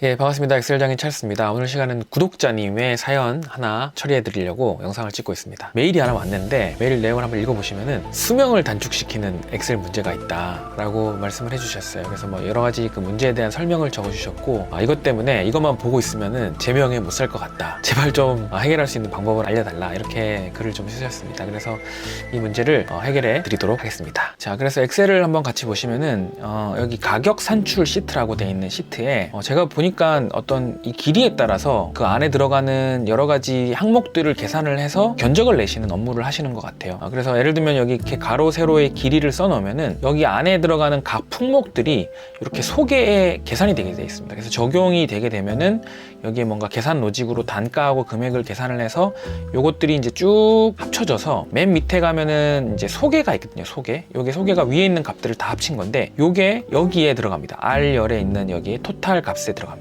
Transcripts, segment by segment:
예, 반갑습니다. 엑셀장인 찰스입니다. 오늘 시간은 구독자님의 사연 하나 처리해 드리려고 영상을 찍고 있습니다. 메일이 하나 왔는데 메일 내용을 한번 읽어보시면은 수명을 단축시키는 엑셀 문제가 있다 라고 말씀을 해주셨어요. 그래서 뭐 여러가지 그 문제에 대한 설명을 적어주셨고, 이것 때문에 이것만 보고 있으면은 제 명예 못 살 것 같다, 제발 좀 해결할 수 있는 방법을 알려달라, 이렇게 글을 좀 쓰셨습니다. 그래서 이 문제를 해결해 드리도록 하겠습니다. 자, 그래서 엑셀을 한번 같이 보시면은 여기 가격 산출 시트라고 되어 있는 시트에 제가 보니까 어떤 이 길이에 따라서 그 안에 들어가는 여러 가지 항목들을 계산을 해서 견적을 내시는 업무를 하시는 것 같아요. 그래서 예를 들면 여기 이렇게 가로 세로의 길이를 써놓으면은 여기 안에 들어가는 각 품목들이 이렇게 소개에 계산이 되게 되어 있습니다. 그래서 적용이 되게 되면은 여기에 뭔가 계산 로직으로 단가하고 금액을 계산을 해서 요것들이 이제 쭉 합쳐져서 맨 밑에 가면은 이제 소개가 있거든요. 요게 소개가 위에 있는 값들을 다 합친 건데 요게 여기에 들어갑니다. R열에 있는 여기에 토탈 값에 들어갑니다.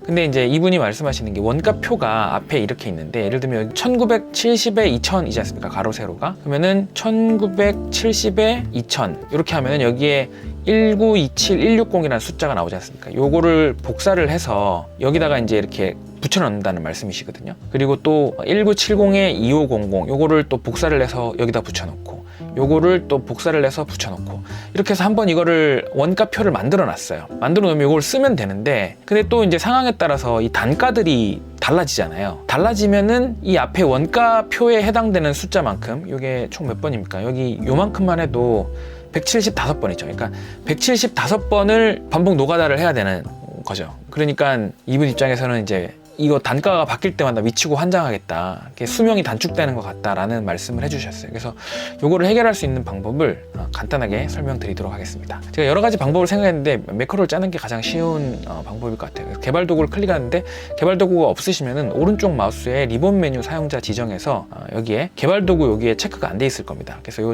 근데 이제 이분이 말씀하시는 게 원가표가 앞에 이렇게 있는데, 예를 들면 여기 1970에 2000이지 않습니까? 가로 세로가. 그러면은 1970에 2000 이렇게 하면은 여기에 1927160이라는 숫자가 나오지 않습니까? 요거를 복사를 해서 여기다가 이제 이렇게 붙여넣는다는 말씀이시거든요. 그리고 또 1970에 2500 요거를 또 복사를 해서 여기다 붙여놓고, 요거를 또 복사를 해서 붙여놓고, 이렇게 해서 한번 이거를 원가표를 만들어 놨어요. 만들어 놓으면 이걸 쓰면 되는데, 근데 또 이제 상황에 따라서 이 단가들이 달라지잖아요. 달라지면은 이 앞에 원가표에 해당되는 숫자만큼, 이게 총 몇 번입니까? 여기 요만큼만 해도 175번이죠. 그러니까 175번을 반복 노가다를 해야 되는 거죠. 그러니까 이분 입장에서는 이제 이거 단가가 바뀔 때마다 미치고 환장하겠다, 수명이 단축되는 것 같다라는 말씀을 해주셨어요. 그래서 요거를 해결할 수 있는 방법을 간단하게 설명드리도록 하겠습니다. 제가 여러 가지 방법을 생각했는데 매크로를 짜는 게 가장 쉬운 방법일 것 같아요. 그래서 개발 도구를 클릭하는데, 개발 도구가 없으시면은 오른쪽 마우스에 리본 메뉴 사용자 지정해서 여기에 개발 도구 여기에 체크가 안 돼 있을 겁니다. 그래서 요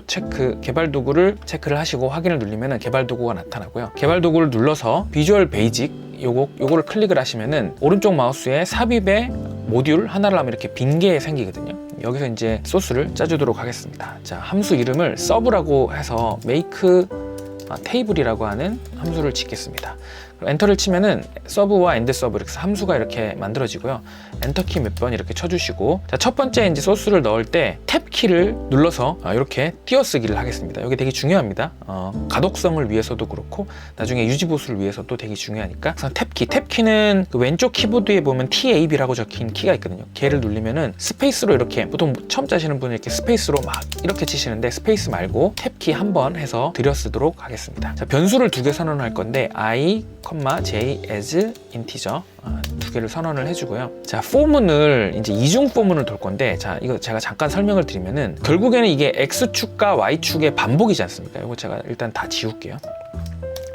개발 도구를 체크를 하시고 확인을 누르면은 개발 도구가 나타나고요. 개발 도구를 눌러서 비주얼 베이직 요거를 클릭을 하시면은 오른쪽 마우스에 삽입의 모듈 하나를 하면 이렇게 빈 게 생기거든요. 여기서 이제 소스를 짜주도록 하겠습니다. 자, 함수 이름을 서브라고 해서 make 테이블이라고 하는 함수를 짓겠습니다. 엔터를 치면은 서브와 엔드 서브 이렇게 함수가 이렇게 만들어지고요. 엔터키 몇 번 이렇게 쳐주시고, 자, 첫 번째 이제 소스를 넣을 때 탭 키를 눌러서 이렇게 띄어쓰기를 하겠습니다. 이게 되게 중요합니다. 가독성을 위해서도 그렇고 나중에 유지보수를 위해서도 되게 중요하니까. 탭키는 그 왼쪽 키보드에 보면 TAB라고 적힌 키가 있거든요. 걔를 누르면은 스페이스로 이렇게, 보통 처음 짜시는 분은 이렇게 스페이스로 막 이렇게 치시는데 스페이스 말고 탭키 한 번 해서 들여쓰도록 하겠습니다. 자, 변수를 2개 선언할 건데 I, j as integer 두 개를 선언을 해주고요. 자, 포문을 이제 이중 포문을 돌 건데, 자, 이거 제가 잠깐 설명을 드리면은 결국에는 이게 x축과 y축의 반복이지 않습니까? 이거 제가 일단 다 지울게요.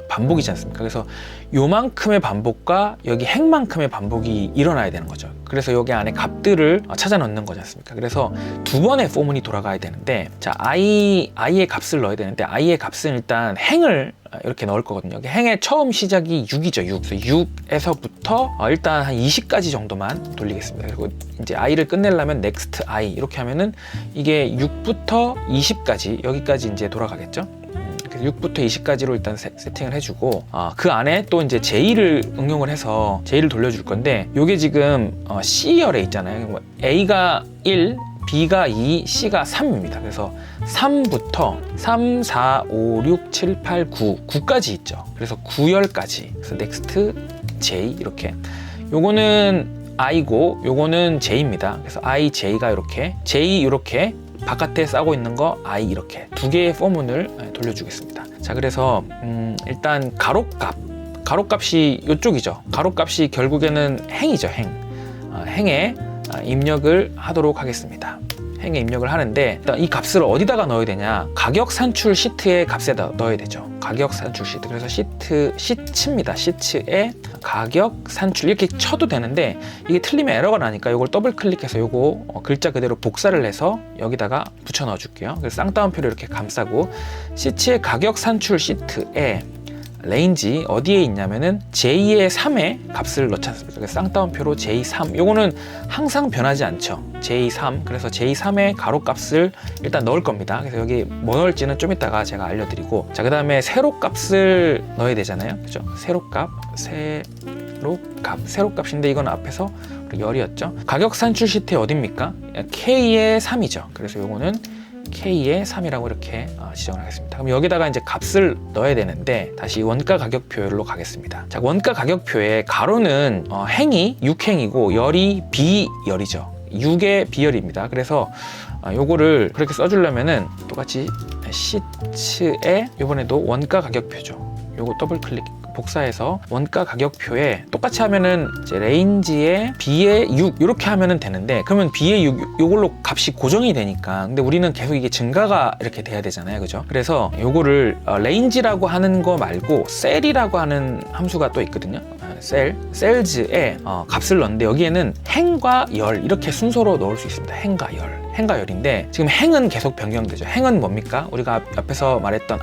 반복이지 않습니까? 그래서 요만큼의 반복과 여기 행만큼의 반복이 일어나야 되는 거죠. 그래서 여기 안에 값들을 찾아 넣는 거지 않습니까? 그래서 2번의 포문이 돌아가야 되는데, 자, i의 값을 넣어야 되는데, i의 값은 일단 행을 이렇게 넣을 거거든요. 여기 행의 처음 시작이 6이죠. 6. 그래서 6에서부터 일단 한 20까지 정도만 돌리겠습니다. 그리고 이제 i를 끝내려면 next i 이렇게 하면은 이게 6부터 20까지 여기까지 이제 돌아가겠죠. 6부터 20까지로 일단 세팅을 해주고, 그 안에 또 이제 J를 응용을 해서 J를 돌려줄 건데, 요게 지금 C열에 있잖아요. A가 1, B가 2, C가 3입니다. 그래서 3부터 3, 4, 5, 6, 7, 8, 9까지 있죠. 그래서 9열까지. 그래서 next J 이렇게. 요거는 I고 요거는 J입니다. 그래서 I, J가 이렇게, J 이렇게, 바깥에 싸고 있는 거 I 이렇게 2개의 포문을 돌려주겠습니다. 자, 그래서 일단 가로값이 이쪽이죠. 가로값이 결국에는 행이죠. 행에 입력을 하도록 하겠습니다. 행에 입력을 하는데, 일단 이 값을 어디다가 넣어야 되냐, 가격 산출 시트의 값에다 넣어야 되죠. 가격 산출 시트. 그래서 시트입니다. 시트에 가격 산출 이렇게 쳐도 되는데, 이게 틀리면 에러가 나니까 이걸 더블 클릭해서 요거 글자 그대로 복사를 해서 여기다가 붙여 넣어 줄게요. 그래서 쌍따옴표로 이렇게 감싸고, 시트의 가격 산출 시트에 레인지 어디에 있냐면은 J의 3의 값을 넣지 않습니까? 그래서 쌍따옴표로 J3, 요거는 항상 변하지 않죠. J3, 그래서 J3의 가로값을 일단 넣을 겁니다. 그래서 여기 뭐 넣을지는 좀 이따가 제가 알려드리고, 자, 그 다음에 세로값을 넣어야 되잖아요. 그죠? 세로값, 값, 세로 값인데 이건 앞에서 열이었죠. 가격 산출 시트에 어딥니까? K의 3이죠. 그래서 요거는 K의 3이라고 이렇게 지정을 하겠습니다. 그럼 여기다가 이제 값을 넣어야 되는데 다시 원가 가격표로 가겠습니다. 자, 원가 가격표에 가로는 행이 6행이고 열이 B열이죠. 6의 B열입니다. 그래서 요거를 그렇게 써주려면은 똑같이 시트에 이번에도 원가 가격표죠. 요거 더블 클릭 복사해서 원가 가격표에 똑같이 하면은 이제 레인지에 B의 6 이렇게 하면은 되는데, 그러면 B의 6 요걸로 값이 고정이 되니까, 근데 우리는 계속 이게 증가가 이렇게 돼야 되잖아요, 그죠? 그래서 요거를 레인지라고 하는 거 말고 셀이라고 하는 함수가 또 있거든요. 셀즈에 값을 넣는데 여기에는 행과 열 이렇게 순서로 넣을 수 있습니다. 행과 열인데 지금 행은 계속 변경되죠. 행은 뭡니까? 우리가 앞에서 말했던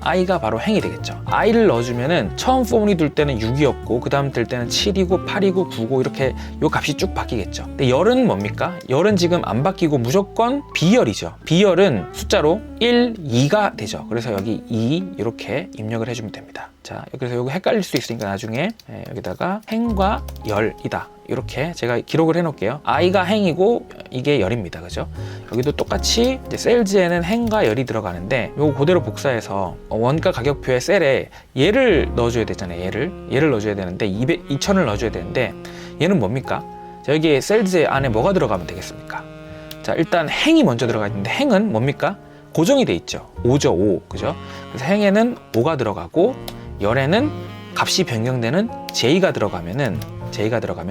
i가 바로 행이 되겠죠. i를 넣어주면은 처음 포문이 둘 때는 6이었고 그 다음 될 때는 7이고 8이고 9고 이렇게 요 값이 쭉 바뀌겠죠. 근데 열은 뭡니까? 열은 지금 안 바뀌고 무조건 B열이죠. B열은 숫자로 1, 2가 되죠. 그래서 여기 2 이렇게 입력을 해주면 됩니다. 자, 그래서 이거 헷갈릴 수 있으니까 나중에 여기다가 행과 열이다 이렇게 제가 기록을 해 놓을게요. i가 행이고 이게 열입니다. 그죠? 여기도 똑같이 이제 셀즈에는 행과 열이 들어가는데 요거 그대로 복사해서 원가 가격표의 셀에 얘를 넣어줘야 되잖아요. 얘를 넣어줘야 되는데 2000을 넣어줘야 되는데 얘는 뭡니까? 자, 여기 셀즈 안에 뭐가 들어가면 되겠습니까? 자, 일단 행이 먼저 들어가 있는데 행은 뭡니까? 고정이 돼 있죠. 5죠, 5. 그죠? 그래서 행에는 5가 들어가고 열에는 값이 변경되는 J가 들어가면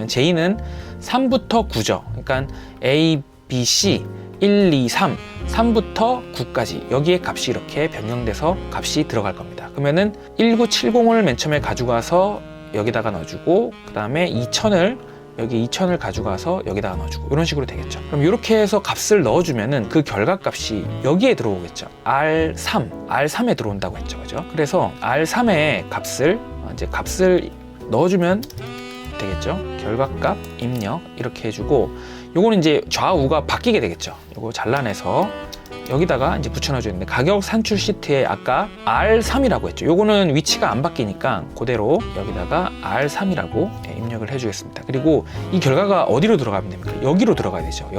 J는 3부터 9죠. 그러니까 A, B, C 1, 2, 3, 3부터 9까지 여기에 값이 이렇게 변경돼서 값이 들어갈 겁니다. 그러면은 1970을 맨 처음에 가져가서 여기다가 넣어주고 그 다음에 2000을 가져가서 여기다가 넣어주고 이런 식으로 되겠죠. 그럼 이렇게 해서 값을 넣어주면은 그 결과값이 여기에 들어오겠죠. R3에 들어온다고 했죠, 그죠? 그래서 R3의 값을 넣어주면 되겠죠. 결과값 입력 이렇게 해주고 요거는 이제 좌우가 바뀌게 되겠죠. 요거 잘라내서 여기다가 이제 붙여넣어줘야 되는데 가격 산출 시트에 아까 R3이라고 했죠. 요거는 위치가 안 바뀌니까 그대로 여기다가 R3이라고 입력을 해주겠습니다. 그리고 이 결과가 어디로 들어가면 됩니까? 여기로 들어가야 되죠.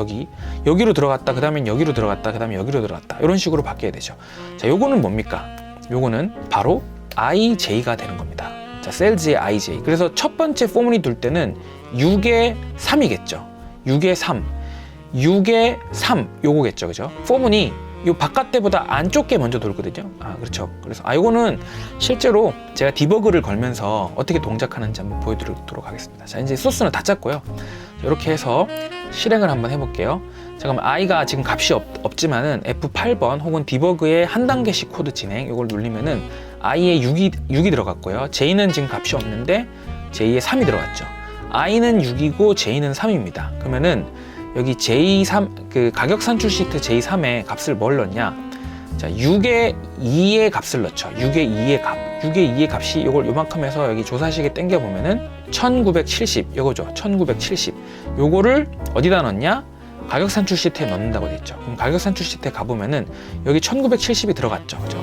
여기로 들어갔다, 그 다음에 여기로 들어갔다, 그 다음에 여기로 들어갔다 이런 식으로 바뀌어야 되죠. 자, 요거는 뭡니까? 요거는 바로 IJ가 되는 겁니다. 자, 셀즈의 IJ. 그래서 첫 번째 포문이 둘 때는 6의 3이겠죠. 6의 3 요거겠죠, 그죠? 포문이 요 바깥때보다 안쪽 게 먼저 돌거든요. 그렇죠. 그래서 요거는 실제로 제가 디버그를 걸면서 어떻게 동작하는지 한번 보여드리도록 하겠습니다. 자, 이제 소스는 다 짰고요. 이렇게 해서 실행을 한번 해볼게요. 자, 그럼 i가 지금 값이 없지만은 F8번 혹은 디버그의 한 단계씩 코드 진행 요걸 누르면은 i에 6이 들어갔고요. j는 지금 값이 없는데 j에 3이 들어갔죠. i는 6이고 j는 3입니다. 그러면은 여기 J3 그 가격 산출 시트 J3에 값을 뭘 넣냐? 자, 6의 2의 값을 넣죠. 6의 2의 값이 요걸 요만큼 해서 여기 조사식에 당겨 보면은 1970 요거죠. 1970 요거를 어디다 넣냐? 가격 산출 시트에 넣는다고 돼 있죠. 그럼 가격 산출 시트에 가보면은 여기 1970이 들어갔죠. 그죠?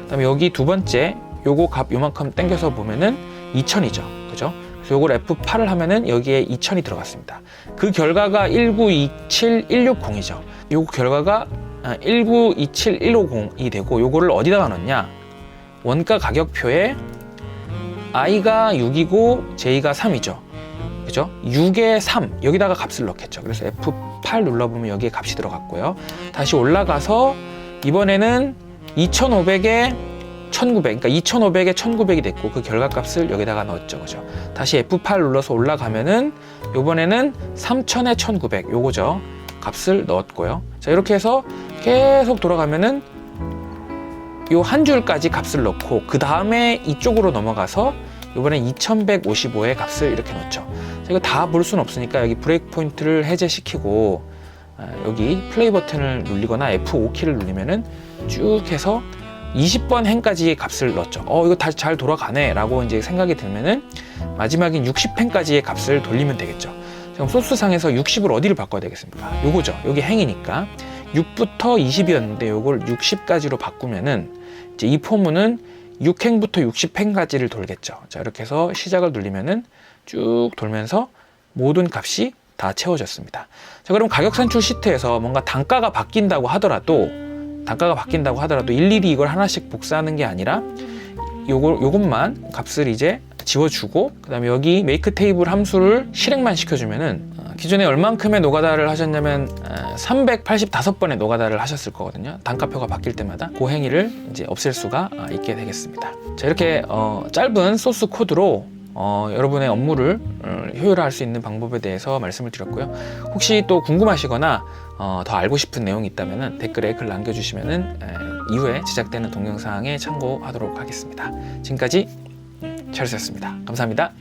그다음에 여기 두 번째 요거 값 요만큼 당겨서 보면은 2000이죠. 그죠? 그래서 요걸 F8을 하면은 여기에 2000이 들어갔습니다. 그 결과가 1927160이죠. 요 결과가 1927150이 되고 요거를 어디다가 넣냐? 원가 가격표에 i가 6이고 j가 3이죠. 그죠? 6에 3 여기다가 값을 넣겠죠. 그래서 F8 눌러보면 여기에 값이 들어갔고요. 다시 올라가서 이번에는 2500에 1900, 그러니까 2500에 1900이 됐고 그 결과값을 여기다가 넣었죠. 그죠? 다시 F8 눌러서 올라가면은 요번에는 3000에 1900 요거죠. 값을 넣었고요. 자, 이렇게 해서 계속 돌아가면은 요 한 줄까지 값을 넣고 그 다음에 이쪽으로 넘어가서 이번엔 2155의 값을 이렇게 넣죠. 자, 이거 다 볼 수는 없으니까 여기 브레이크 포인트를 해제시키고 여기 플레이 버튼을 눌리거나 F5키를 누르면은 쭉 해서 20번 행까지의 값을 넣었죠. 이거 다시 잘 돌아가네 라고 이제 생각이 들면은 마지막인 60행까지의 값을 돌리면 되겠죠. 그럼 소스상에서 60을 어디를 바꿔야 되겠습니까? 요거죠. 여기 행이니까 6부터 20이었는데 요걸 60까지로 바꾸면은 이제 이 포문은 6행부터 60행까지를 돌겠죠. 자, 이렇게 해서 시작을 누르면은 쭉 돌면서 모든 값이 다 채워졌습니다. 자, 그럼 가격 산출 시트에서 뭔가 단가가 바뀐다고 하더라도 일일이 이걸 하나씩 복사하는 게 아니라 요것만 값을 이제 지워주고, 그 다음에 여기 메이크 테이블 함수를 실행만 시켜주면은 기존에 얼만큼의 노가다를 하셨냐면 385번의 노가다를 하셨을 거거든요. 단가표가 바뀔 때마다 그 행위를 이제 없앨 수가 있게 되겠습니다. 자, 이렇게 짧은 소스 코드로 여러분의 업무를 효율화할 수 있는 방법에 대해서 말씀을 드렸고요. 혹시 또 궁금하시거나 더 알고 싶은 내용이 있다면 댓글에 글 남겨주시면 이후에 제작되는 동영상에 참고하도록 하겠습니다. 지금까지 찰스였습니다. 감사합니다.